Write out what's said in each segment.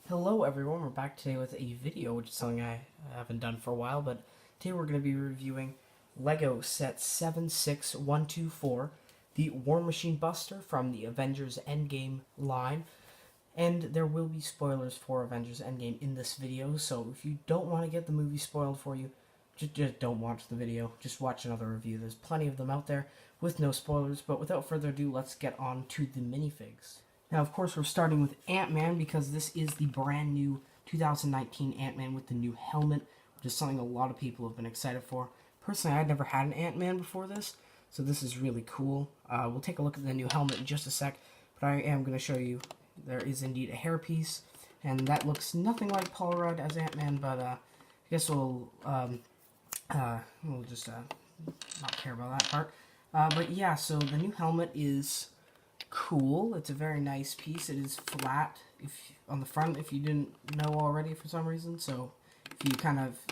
Hello everyone, we're back today with a video, which is something I haven't done for a while, but today we're going to be reviewing LEGO Set 76124, the War Machine Buster from the Avengers Endgame line, and there will be spoilers for Avengers Endgame in this video, so if you don't want to get the movie spoiled for you, just don't watch the video, just watch another review. There's plenty of them out there with no spoilers, but without further ado, let's get on to the minifigs. Now, of course, we're starting with Ant-Man because this is the brand new 2019 Ant-Man with the new helmet, which is something a lot of people have been excited for. Personally, I'd never had an Ant-Man before this, so this is really cool. We'll take a look at the new helmet in just a sec, but I am going to show you there is indeed a hairpiece, and that looks nothing like Paul Rudd as Ant-Man, but I guess we'll just not care about that part. But yeah, so the new helmet is cool. It's a very nice piece. It is flat on the front, if you didn't know already for some reason. So if you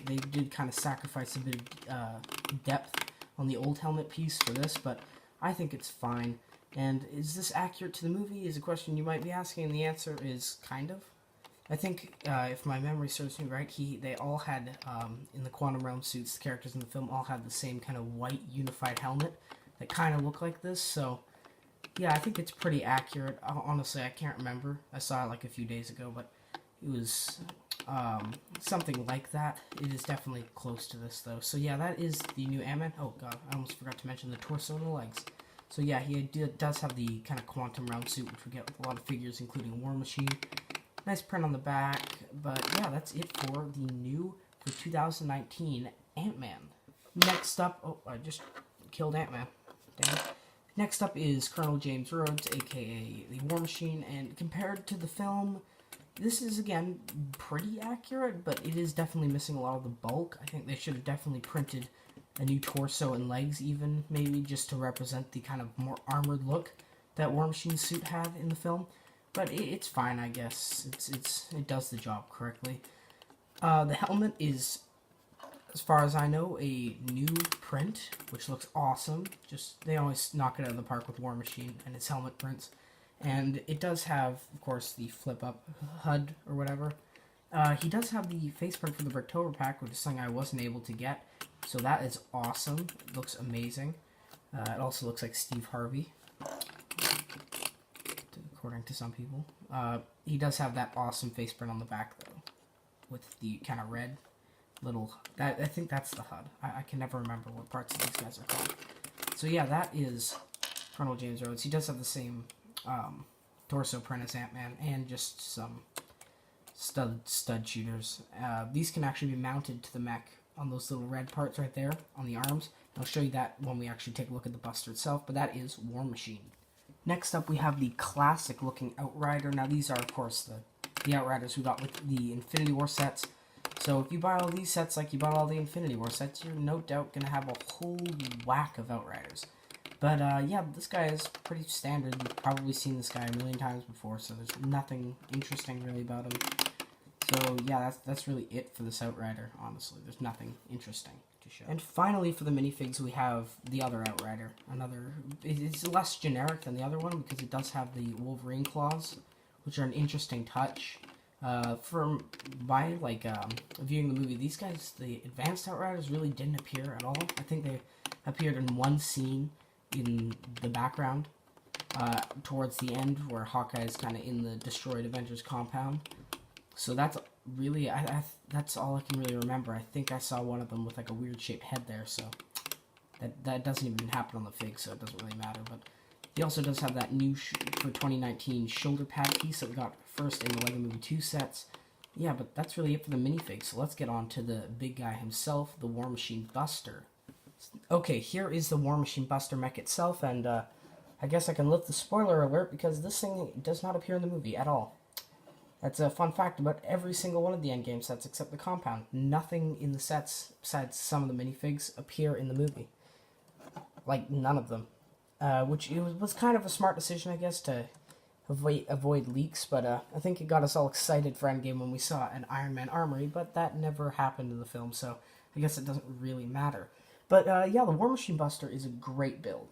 they did kind of sacrifice a bit of depth on the old helmet piece for this, but I think it's fine. And is this accurate to the movie is a question you might be asking, and the answer is kind of. I think, if my memory serves me right, they all had, in the Quantum Realm suits, the characters in the film all had the same kind of white unified helmet that kind of looked like this, so yeah, I think it's pretty accurate. Honestly, I can't remember. I saw it like a few days ago, but it was something like that. It is definitely close to this, though. So yeah, that is the new Ant-Man. Oh god, I almost forgot to mention the torso and the legs. So yeah, he does have the kind of Quantum Realm suit, which we get with a lot of figures, including War Machine. Nice print on the back, but yeah, that's it for the new, for 2019, Ant-Man. Next up, oh, I just killed Ant-Man. Dang it. Next up is Colonel James Rhodes, aka the War Machine, and compared to the film, this is, again, pretty accurate, but it is definitely missing a lot of the bulk. I think they should have definitely printed a new torso and legs even, maybe, just to represent the kind of more armored look that War Machine's suit had in the film. But it's fine, I guess. It does the job correctly. The helmet is, as far as I know, a new print, which looks awesome. They always knock it out of the park with War Machine and its helmet prints. And it does have, of course, the flip-up HUD or whatever. He does have the face print for the Bricktober pack, which is something I wasn't able to get. So that is awesome. It looks amazing. It also looks like Steve Harvey, according to some people. He does have that awesome face print on the back, though, with the kind of red little, I think that's the HUD. I can never remember what parts of these guys are called. So yeah, that is Colonel James Rhodes. He does have the same torso print as Ant-Man, and just some stud shooters. These can actually be mounted to the mech on those little red parts right there on the arms. I'll show you that when we actually take a look at the Buster itself, but that is War Machine. Next up, we have the classic looking Outrider. Now these are, of course, the Outriders we got with the Infinity War sets. So if you buy all these sets like you bought all the Infinity War sets, you're no doubt going to have a whole whack of Outriders. But yeah, this guy is pretty standard. You've probably seen this guy a million times before, so there's nothing interesting really about him. So yeah, that's really it for this Outrider, honestly. There's nothing interesting to show. And finally, for the minifigs, we have the other Outrider. It's less generic than the other one because it does have the Wolverine claws, which are an interesting touch. From my, viewing the movie, these guys, the advanced Outriders, really didn't appear at all. I think they appeared in one scene in the background, towards the end, where Hawkeye is kind of in the destroyed Avengers compound. So that's really, that's all I can really remember. I think I saw one of them with, like, a weird-shaped head there, so that doesn't even happen on the fig, so it doesn't really matter, but he also does have that new, for 2019, shoulder pad piece that we got first in the LEGO Movie 2 sets. Yeah, but that's really it for the minifigs, so let's get on to the big guy himself, the War Machine Buster. Okay, here is the War Machine Buster mech itself, and I guess I can lift the spoiler alert because this thing does not appear in the movie at all. That's a fun fact about every single one of the Endgame sets except the compound. Nothing in the sets, besides some of the minifigs, appear in the movie. Like, none of them. Which was kind of a smart decision, I guess, to avoid leaks, but I think it got us all excited for Endgame when we saw an Iron Man armory, but that never happened in the film, so I guess it doesn't really matter. But yeah, the War Machine Buster is a great build.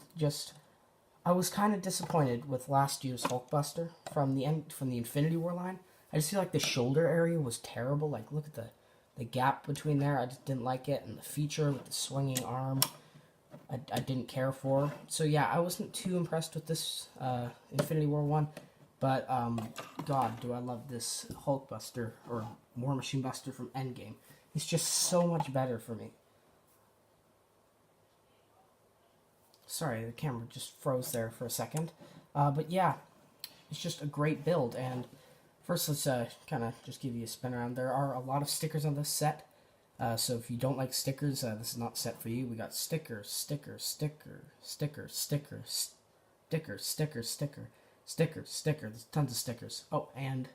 I was kind of disappointed with last year's Hulk Buster from the Infinity War line. I just feel like the shoulder area was terrible. Like, look at the gap between there. I just didn't like it. And the feature with the swinging arm, I didn't care for. So yeah, I wasn't too impressed with this Infinity War 1. But, God, do I love this Hulk Buster, or War Machine Buster from Endgame. It's just so much better for me. Sorry, the camera just froze there for a second. But yeah, it's just a great build. And first, let's kind of just give you a spin around. There are a lot of stickers on this set. So if you don't like stickers, this is not set for you. We got sticker, sticker, sticker, sticker, sticker, sticker, sticker, sticker, sticker, sticker. There's tons of stickers. Oh, and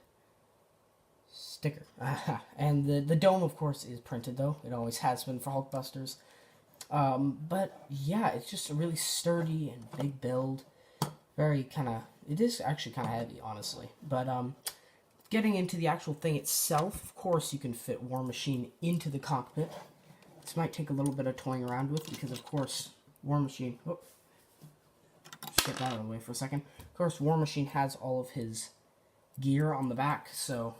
sticker. And the dome, of course, is printed, though. It always has been for Hulkbusters. But yeah, it's just a really sturdy and big build. Very it is actually kind of heavy, honestly. But getting into the actual thing itself, of course, you can fit War Machine into the cockpit. This might take a little bit of toying around with because, of course, War Machine... Oh, just get that out of the way for a second. Of course, War Machine has all of his gear on the back, so...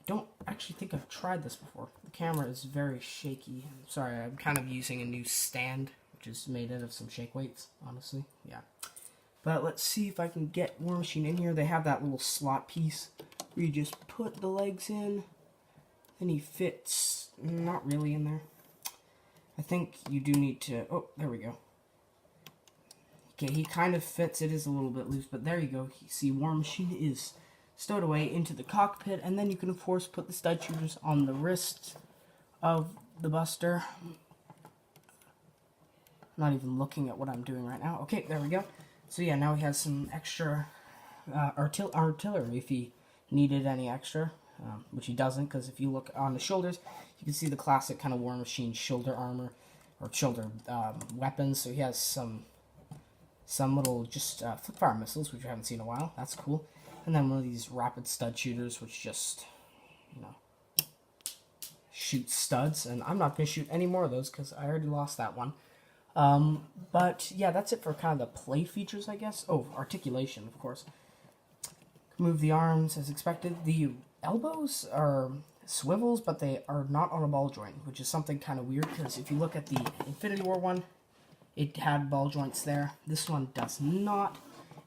I don't actually think I've tried this before. The camera is very shaky. Sorry, I'm kind of using a new stand, which is made out of some shake weights, honestly. Yeah. But let's see if I can get War Machine in here. They have that little slot piece where you just put the legs in, and he fits not really in there. I think you do need to... Oh, there we go. Okay, he kind of fits. It is a little bit loose, but there you go. You see, War Machine is stowed away into the cockpit, and then you can, of course, put the stud shooters on the wrists of the Buster. I'm not even looking at what I'm doing right now. Okay, there we go. So yeah, now he has some extra artillery if he needed any extra, which he doesn't, because if you look on the shoulders, you can see the classic kind of War Machine shoulder armor, or shoulder weapons. So he has some little just flip-fire missiles, which we haven't seen in a while. That's cool. And then one of these rapid stud shooters, which just, shoots studs. And I'm not going to shoot any more of those, because I already lost that one. But yeah, that's it for kind of the play features, I guess. Oh, articulation, of course. Move the arms as expected. The elbows are swivels, but they are not on a ball joint, which is something kind of weird, because if you look at the Infinity War one, it had ball joints there. This one does not.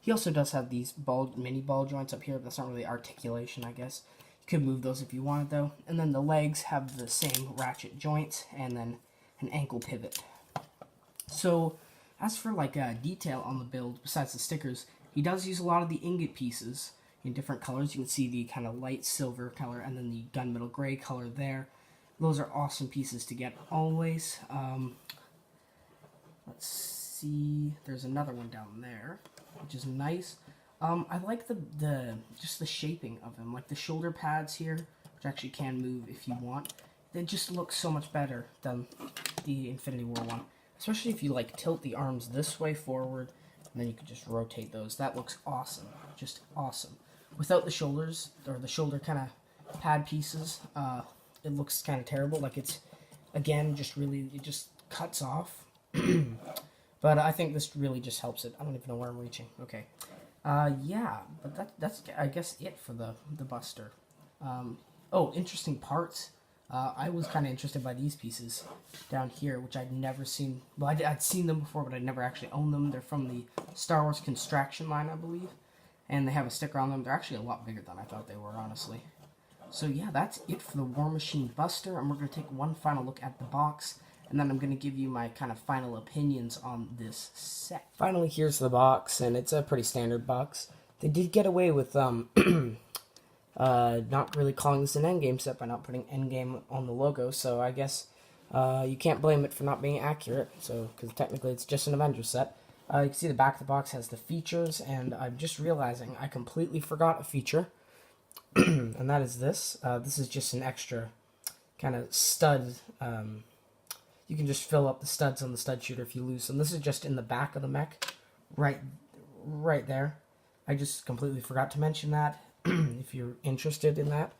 He also does have these mini ball joints up here, but that's not really articulation, I guess. You could move those if you wanted, though. And then the legs have the same ratchet joints, and then an ankle pivot. So, as for detail on the build, besides the stickers, he does use a lot of the ingot pieces in different colors. You can see the kind of light silver color and then the gunmetal gray color there. Those are awesome pieces to get always. Let's see, there's another one down there, which is nice. I like just the shaping of him, like the shoulder pads here, which actually can move if you want. They just look so much better than the Infinity War one. Especially if you tilt the arms this way forward, and then you can just rotate those. That looks awesome, just awesome. Without the shoulders, or the shoulder kind of pad pieces, it looks kind of terrible. Like it's, again, it just cuts off. But I think this really just helps it. I don't even know where I'm reaching. Okay. Yeah, but that's I guess it for the Buster. Oh, interesting parts. I was kind of interested by these pieces down here, which I'd never seen. Well, I'd seen them before, but I'd never actually owned them. They're from the Star Wars Construction line, I believe. And they have a sticker on them. They're actually a lot bigger than I thought they were, honestly. So yeah, that's it for the War Machine Buster. And we're going to take one final look at the box. And then I'm going to give you my kind of final opinions on this set. Finally, here's the box, and it's a pretty standard box. They did get away with not really calling this an Endgame set by not putting Endgame on the logo, so I guess you can't blame it for not being accurate, because technically it's just an Avengers set. You can see the back of the box has the features, and I'm just realizing I completely forgot a feature, and that is this. This is just an extra kind of stud. You can just fill up the studs on the stud shooter if you lose them. This is just in the back of the mech, right there. I just completely forgot to mention that. If you're interested in that.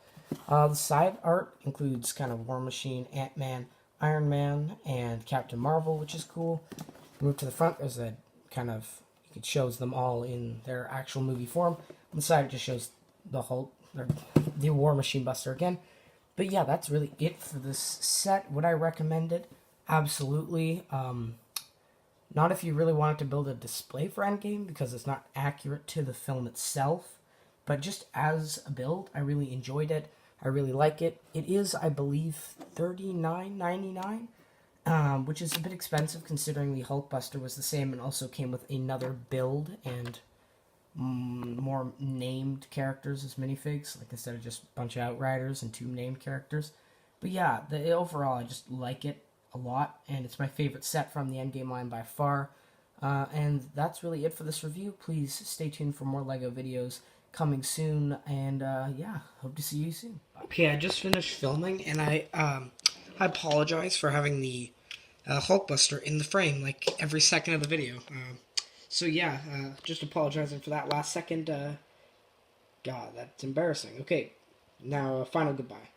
The side art includes kind of War Machine, Ant-Man, Iron Man, and Captain Marvel, which is cool. Move to the front, there's a kind of, it shows them all in their actual movie form. On the side, it just shows the Hulk, or the War Machine Buster again. But yeah, that's really it for this set. Would I recommend it? Absolutely. Not if you really wanted to build a display for Endgame, because it's not accurate to the film itself. But just as a build, I really enjoyed it. I really like it. It is, I believe, $39.99, which is a bit expensive considering the Hulkbuster was the same and also came with another build and more named characters as minifigs, like instead of just a bunch of Outriders and 2 named characters. But yeah, overall, I just like it a lot, and it's my favorite set from the Endgame line by far. And that's really it for this review. Please stay tuned for more LEGO videos coming soon, and yeah, hope to see you soon. Okay, I just finished filming, and I apologize for having the Hulkbuster in the frame like every second of the video. So yeah, just apologizing for that last second. God, that's embarrassing. Okay, now final goodbye.